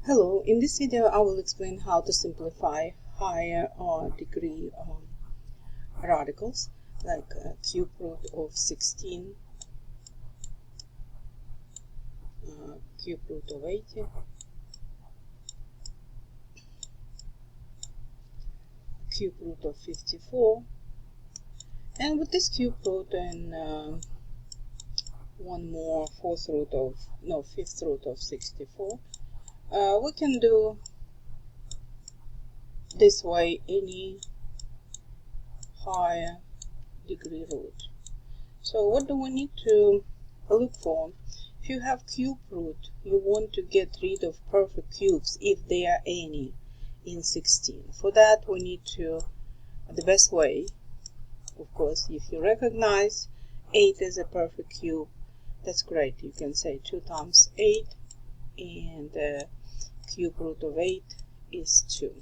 Hello, in this video I will explain how to simplify higher degree radicals like cube root of 16, cube root of 80, cube root of 54, and with this cube root and one more fifth root of 64, we can do this way any higher degree root. So what do we need to look for? If you have cube root, you want to get rid of perfect cubes if there are any in 16. For that we need to, the best way, of course, if you recognize 8 as a perfect cube, that's great. You can say 2 times 8 and the cube root of 8 is 2.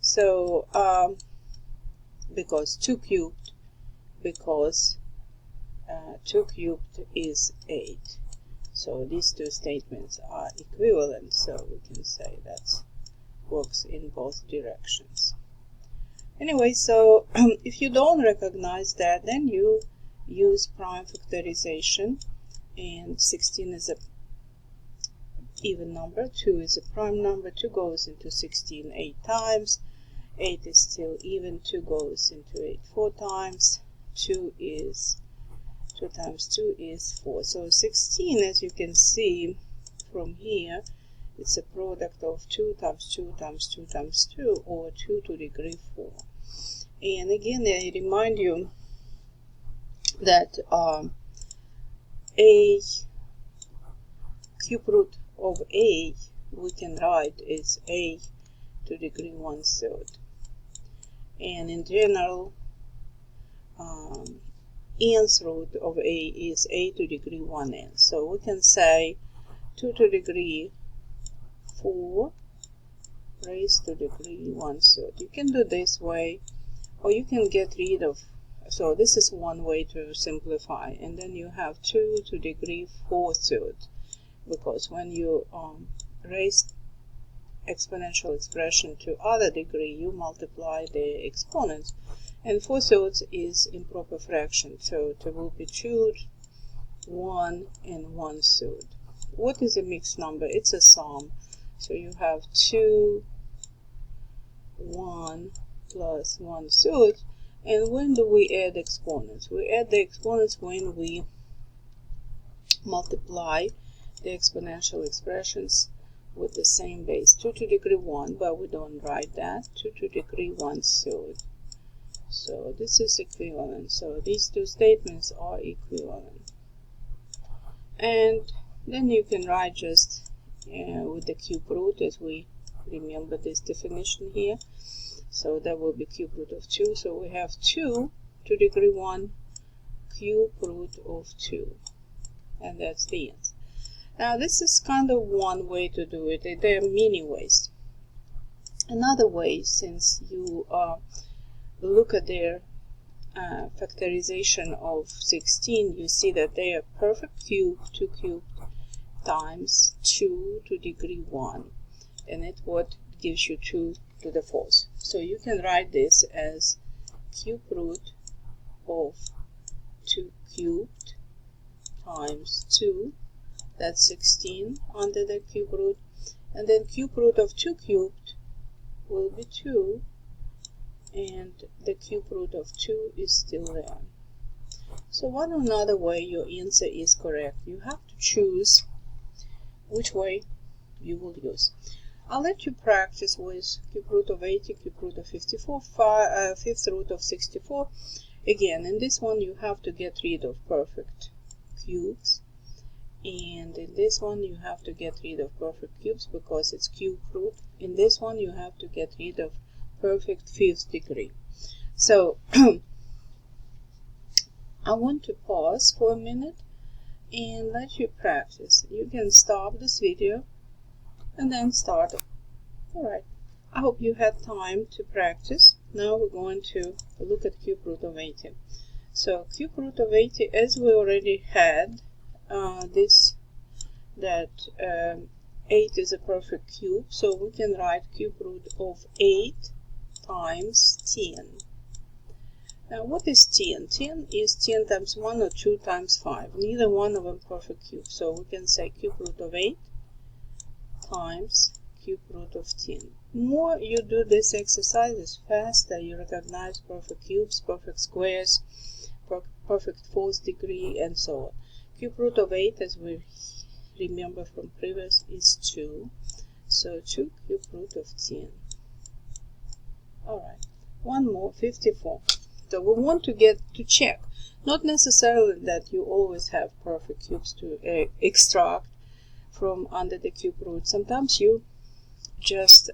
So because 2 cubed, because 2 cubed is 8. So these two statements are equivalent, so we can say that works in both directions. Anyway, so if you don't recognize that, then you use prime factorization, and 16 is a even number, 2 is a prime number, 2 goes into 16 8 times, 8 is still even, 2 goes into 8 4 times, 2 times 2 is 4. So 16, as you can see from here, it's a product of 2 times 2 times 2 times 2, or 2 to the degree 4. And again, I remind you that a cube root of a we can write as a to the degree 1/3. And in general, nth root of a is a to the degree 1n. So we can say 2 to the degree 4 raised to the degree 1/3. You can do this way, or you can get rid of, so this is one way to simplify, and then you have 2 to the degree 4/3, because when you raise exponential expression to other degree, you multiply the exponents, and 4/3 is improper fraction, so it will be 2, 1, and 1/3. What is a mixed number? It's a sum, so you have 2, 1 plus 1/3. And when do we add exponents? We add the exponents when we multiply the exponential expressions with the same base. 2 to the degree 1, but we don't write that. 2 to the degree 1/3. So this is equivalent. So these two statements are equivalent. And then you can write just with the cube root, as we remember this definition here. So that will be cube root of 2. So we have 2 to the degree 1 cube root of 2. And that's the answer. Now this is kind of one way to do it. There are many ways. Another way, since you look at their factorization of 16, you see that they are perfect cube, 2 cubed times 2 to the degree 1. And it's what gives you 2 to the 4th. So you can write this as cube root of 2 cubed times 2, that's 16 under the cube root, and then cube root of 2 cubed will be 2, and the cube root of 2 is still there. So one another way your answer is correct. You have to choose which way you will use. I'll let you practice with cube root of 80, cube root of 54, fifth root of 64. Again, in this one you have to get rid of perfect cubes, and in this one you have to get rid of perfect cubes because it's cube root. In this one you have to get rid of perfect fifth degree. So I want to pause for a minute and let you practice. You can stop this video and then start. Alright, I hope you had time to practice. Now we're going to look at cube root of 80. So cube root of 80, as we already had 8 is a perfect cube, so we can write cube root of 8 times 10. Now what is 10? 10 is 10 times 1 or 2 times 5. Neither one of them perfect cube, so we can say cube root of 8 times cube root of 10. More you do this exercise, the faster you recognize perfect cubes, perfect squares, perfect fourth degree, and so on. Cube root of 8, as we remember from previous, is 2. So 2 cube root of 10. Alright, one more, 54. So we want to get to check. Not necessarily that you always have perfect cubes to extract from under the cube root. Sometimes you just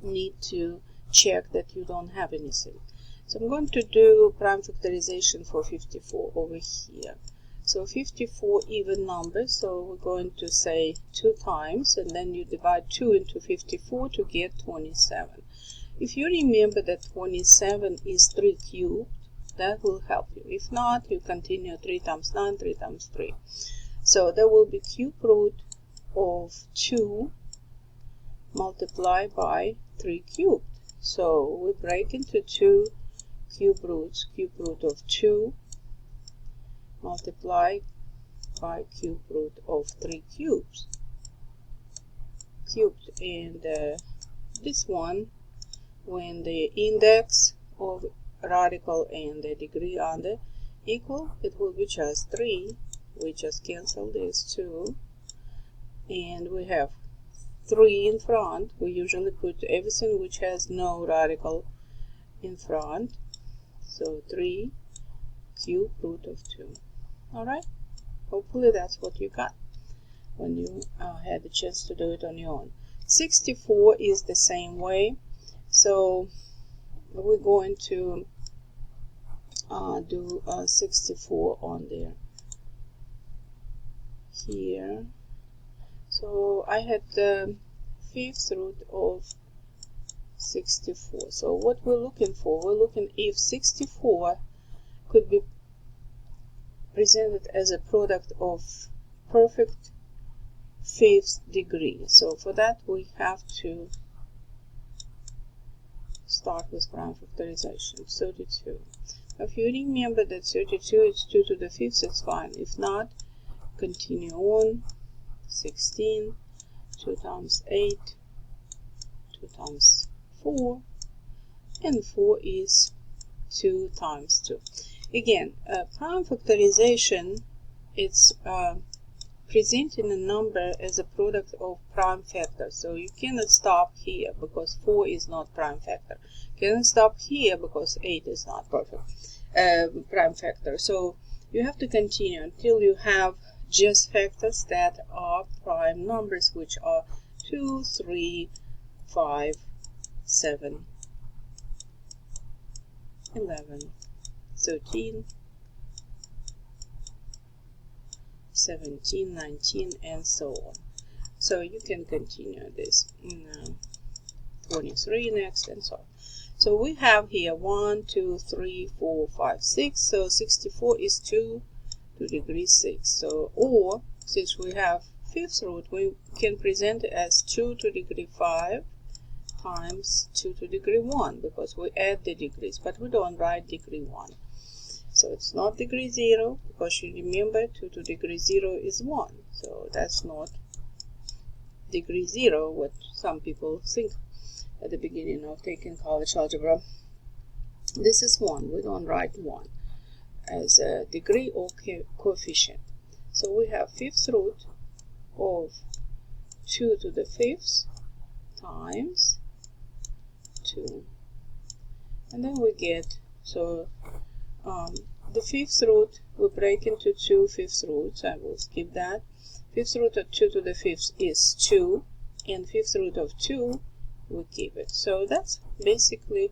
need to check that you don't have anything. So I'm going to do prime factorization for 54 over here. So 54 even numbers, so we're going to say 2 times, and then you divide 2 into 54 to get 27. If you remember that 27 is 3 cubed, that will help you. If not, you continue 3 times 9, 3 times 3. So there will be cube root of 2 multiplied by 3 cubed. So we break into 2 cube roots, cube root of 2 multiplied by cube root of 3 cubes. Cubed, and this one, when the index of radical and the degree under equal, it will be just 3. We just cancel this 2, and we have 3 in front. We usually put everything which has no radical in front. So 3 cube root of 2. Alright, hopefully that's what you got when you had the chance to do it on your own. 64 is the same way. So we're going to do 64 on there. Here. So I had the 5th root of 64. So what we're looking for, we're looking if 64 could be presented as a product of perfect 5th degree. So for that we have to start with prime factorization. 32. If you remember that 32 is 2 to the 5th, it's fine. If not, continue on. 16, 2 times 8, 2 times 4, and 4 is 2 times 2. Again, prime factorization, it's presenting a number as a product of prime factors. So you cannot stop here because 4 is not prime factor. You cannot stop here because 8 is not perfect prime factor. So you have to continue until you have just factors that are prime numbers, which are 2, 3, 5, 7, 11, 13, 17, 19, and so on. So you can continue this in 23 next, and so on. So we have here 1, 2, 3, 4, 5, 6. So 64 is 2 to degree 6. So, or since we have 5th root, we can present it as 2 to degree 5 times 2 to degree 1, because we add the degrees, but we don't write degree 1. So it's not degree 0, because you remember 2 to degree 0 is 1. So that's not degree 0, what some people think at the beginning of taking college algebra. This is 1. We don't write 1 as a degree or coefficient. So we have 5th root of 2 to the 5th times 2. And then we get, so the 5th root we break into 2 5th roots. I will skip that. 5th root of 2 to the 5th is 2, and 5th root of 2 we keep it. So that's basically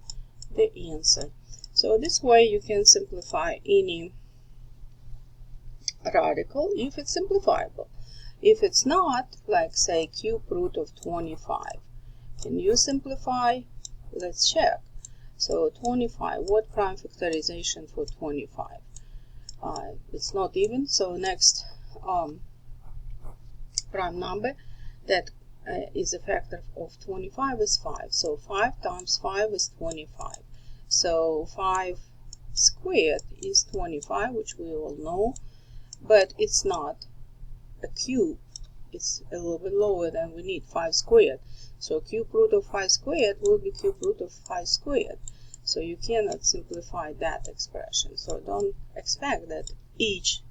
the answer. So this way you can simplify any radical if it's simplifiable. If it's not, like say cube root of 25, can you simplify? Let's check. So 25, what prime factorization for 25? It's not even, so next prime number that is a factor of 25 is 5. So 5 times 5 is 25. So 5 squared is 25, which we all know, but it's not a cube. It's a little bit lower than we need, 5 squared. So cube root of 5 squared will be cube root of 5 squared. So you cannot simplify that expression. So don't expect that each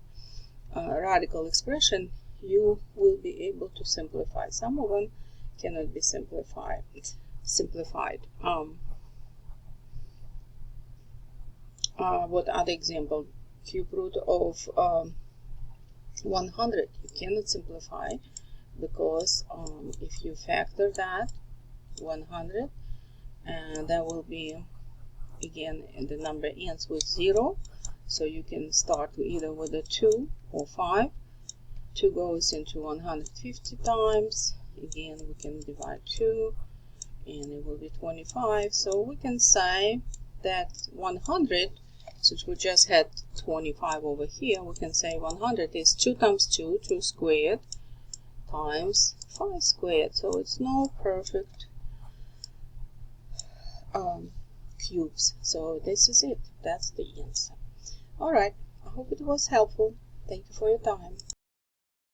radical expression you will be able to simplify. Some of them cannot be simplified. What other example? Cube root of 100 you cannot simplify, because if you factor that 100, and that will be, again, the number ends with 0, so you can start either with a 2 or 5. 2 goes into 150 times. Again, we can divide 2 and it will be 25. So we can say that 100, since we just had 25 over here, we can say 100 is 2 times 2, 2 squared, times 5 squared. So it's no perfect cubes. So this is it. That's the answer. Alright, I hope it was helpful. Thank you for your time.